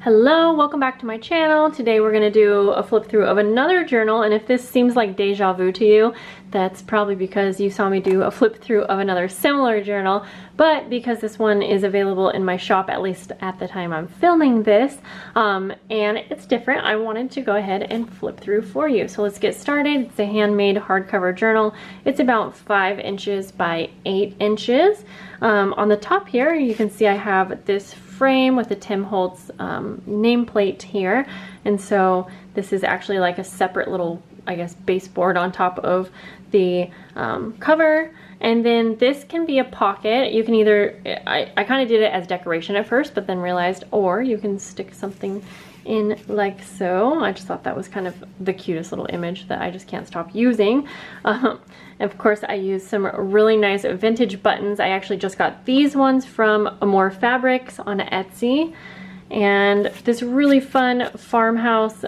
Hello, welcome back to my channel. Today we're going to do a flip through of another journal, and if this seems like deja vu to you, that's probably because you saw me do a flip through of another similar journal, but because this one is available in my shop, at least at the time I'm filming this, and it's different, I wanted to go ahead and flip through for you. So let's get started. It's a handmade hardcover journal. It's about 5 inches by 8 inches. On the top here, you can see I have this frame with the Tim Holtz nameplate here, and so this is actually like a separate little, I guess, baseboard on top of the cover. And then this can be a pocket. You can either, I kind of did it as decoration at first, but then realized, or you can stick something in like so. I just thought that was kind of the cutest little image that I just can't stop using. Of course, I used some really nice vintage buttons. I actually just got these ones from Amore Fabrics on Etsy, and this really fun farmhouse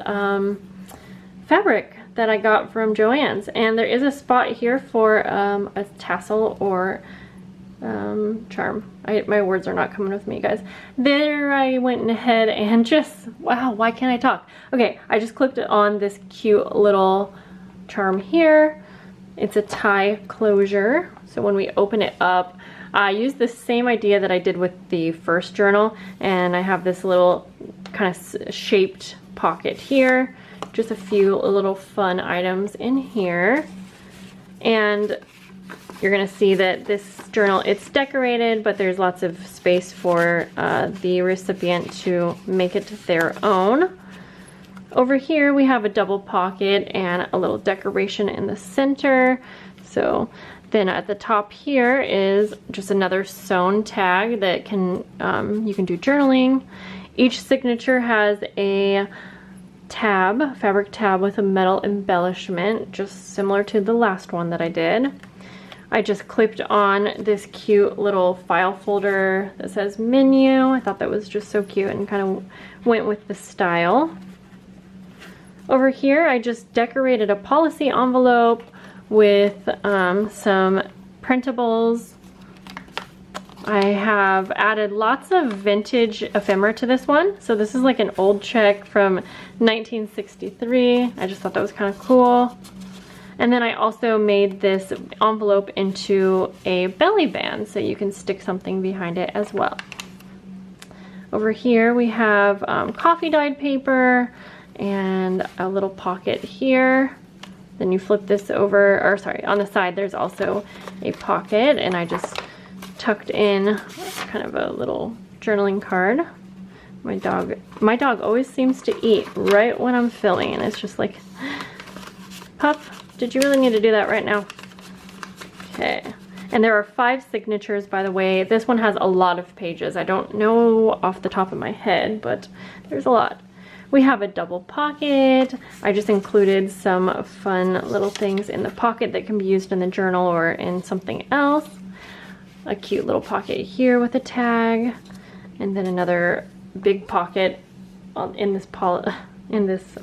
fabric that I got from Joann's. And there is a spot here for a tassel or charm. My words are not coming with me, guys. There I went ahead and just, wow, why can't I talk? Okay, I just clipped it on this cute little charm here. It's a tie closure, so when we open it up, I used the same idea that I did with the first journal, and I have this little kind of shaped pocket here. Just a few little fun items in here. And you're gonna see that this journal, it's decorated, but there's lots of space for the recipient to make it their own. Over here we have a double pocket and a little decoration in the center. So then at the top here is just another sewn tag that can you can do journaling. Each signature has a tab, fabric tab with a metal embellishment, just similar to the last one that I did. I just clipped on this cute little file folder that says menu. I thought that was just so cute and kind of went with the style. Over here, I just decorated a policy envelope with some printables. I have added lots of vintage ephemera to this one. So this is like an old check from 1963. I just thought that was kind of cool. And then I also made this envelope into a belly band, so you can stick something behind it as well. Over here we have coffee dyed paper and a little pocket here. Then you flip this over, or sorry, on the side there's also a pocket, and I just tucked in kind of a little journaling card. My dog always seems to eat right when I'm filming, and it's just like, Pup, did you really need to do that right now? Okay. And there are 5 signatures, by the way. This one has a lot of pages. I don't know off the top of my head, but there's a lot. We have a double pocket. I just included some fun little things in the pocket that can be used in the journal or in something else. A cute little pocket here with a tag, and then another big pocket in this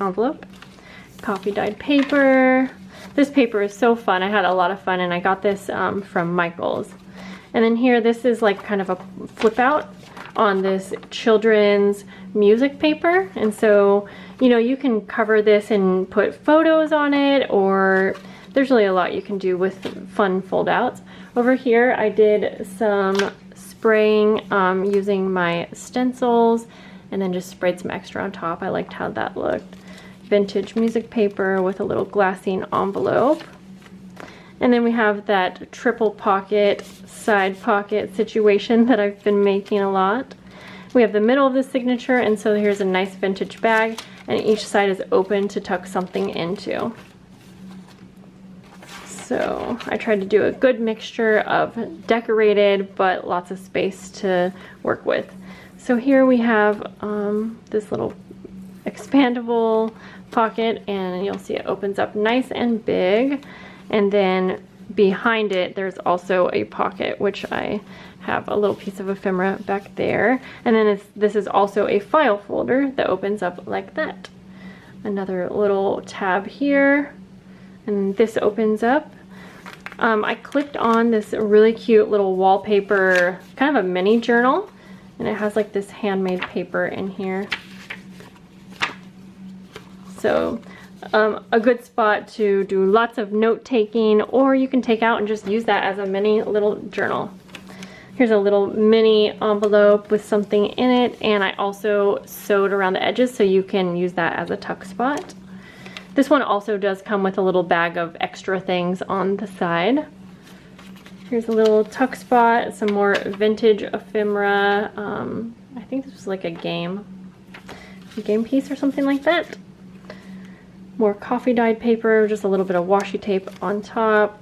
envelope. Coffee dyed paper. This paper is so fun. I had a lot of fun, and I got this from Michael's. And then here, this is like kind of a flip out on this children's music paper. And so, you know, you can cover this and put photos on it, or there's really a lot you can do with fun fold outs. Over here, I did some spraying using my stencils, and then just sprayed some extra on top. I liked how that looked. Vintage music paper with a little glassine envelope. And then we have that triple pocket, side pocket situation that I've been making a lot. We have the middle of the signature, and so here's a nice vintage bag, and each side is open to tuck something into. So I tried to do a good mixture of decorated, but lots of space to work with. So here we have this little expandable pocket, and you'll see it opens up nice and big, and then behind it there's also a pocket, which I have a little piece of ephemera back there, and then this is also a file folder that opens up like that. Another little tab here, and this opens up. I clicked on this really cute little wallpaper, kind of a mini journal, and it has like this handmade paper in here. So a good spot to do lots of note taking, or you can take out and just use that as a mini little journal. Here's a little mini envelope with something in it, and I also sewed around the edges so you can use that as a tuck spot. This one also does come with a little bag of extra things on the side. Here's a little tuck spot, some more vintage ephemera. I think this was like a game piece or something like that. More coffee dyed paper, just a little bit of washi tape on top.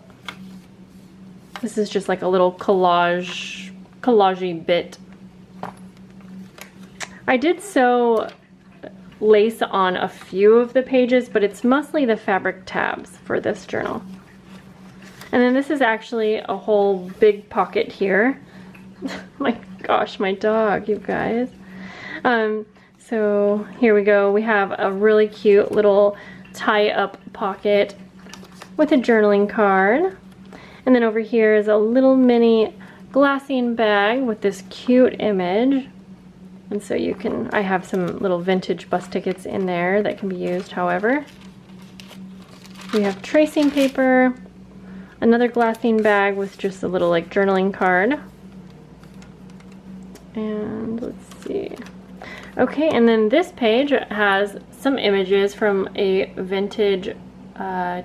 This is just like a little collage-y bit. I did sew lace on a few of the pages, but it's mostly the fabric tabs for this journal. And then this is actually a whole big pocket here. My gosh, my dog, you guys. So here we go. We have a really cute little tie-up pocket with a journaling card. And then over here is a little mini glassine bag with this cute image. And so you can, I have some little vintage bus tickets in there that can be used however. We have tracing paper, another glassine bag with just a little like journaling card. And let's see. Okay, and then this page has some images from a vintage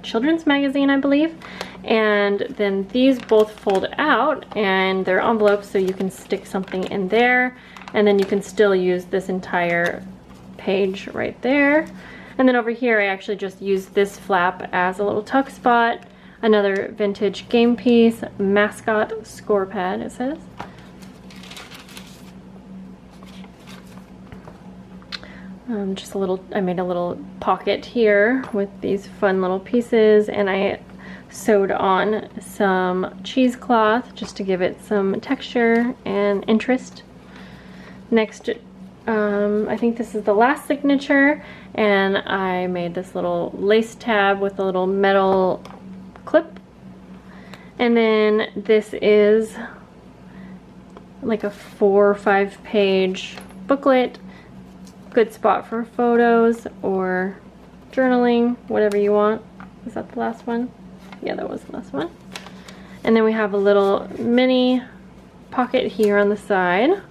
children's magazine, I believe. And then these both fold out and they're envelopes so you can stick something in there. And then you can still use this entire page right there. And then over here I actually just used this flap as a little tuck spot. Another vintage game piece, mascot score pad it says. Just a little, I made a little pocket here with these fun little pieces, and I sewed on some cheesecloth just to give it some texture and interest. Next, I think this is the last signature, and I made this little lace tab with a little metal clip. And then this is like a 4 or 5 page booklet. Good spot for photos or journaling, whatever you want. Was that the last one? Yeah, that was the last one. And then we have a little mini pocket here on the side.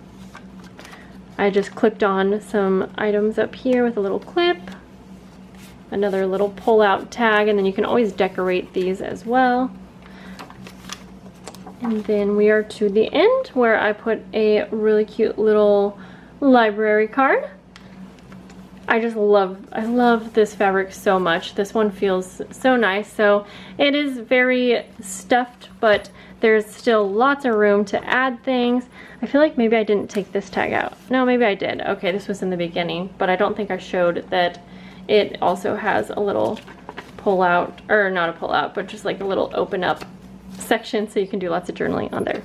I just clipped on some items up here with a little clip. Another little pull-out tag, and then you can always decorate these as well. And then we are to the end where I put a really cute little library card. I love this fabric so much. This one feels so nice. So it is very stuffed, but there's still lots of room to add things. I feel like maybe I didn't take this tag out. No, maybe I did. Okay, this was in the beginning, but I don't think I showed that it also has a little pull out, or not a pull out, but just like a little open up section so you can do lots of journaling on there.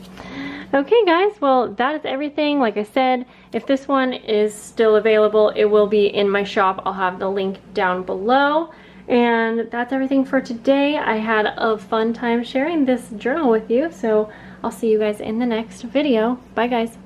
Okay guys, well that is everything. Like I said, if this one is still available, it will be in my shop. I'll have the link down below. And that's everything for today. I had a fun time sharing this journal with you, so I'll see you guys in the next video. Bye guys.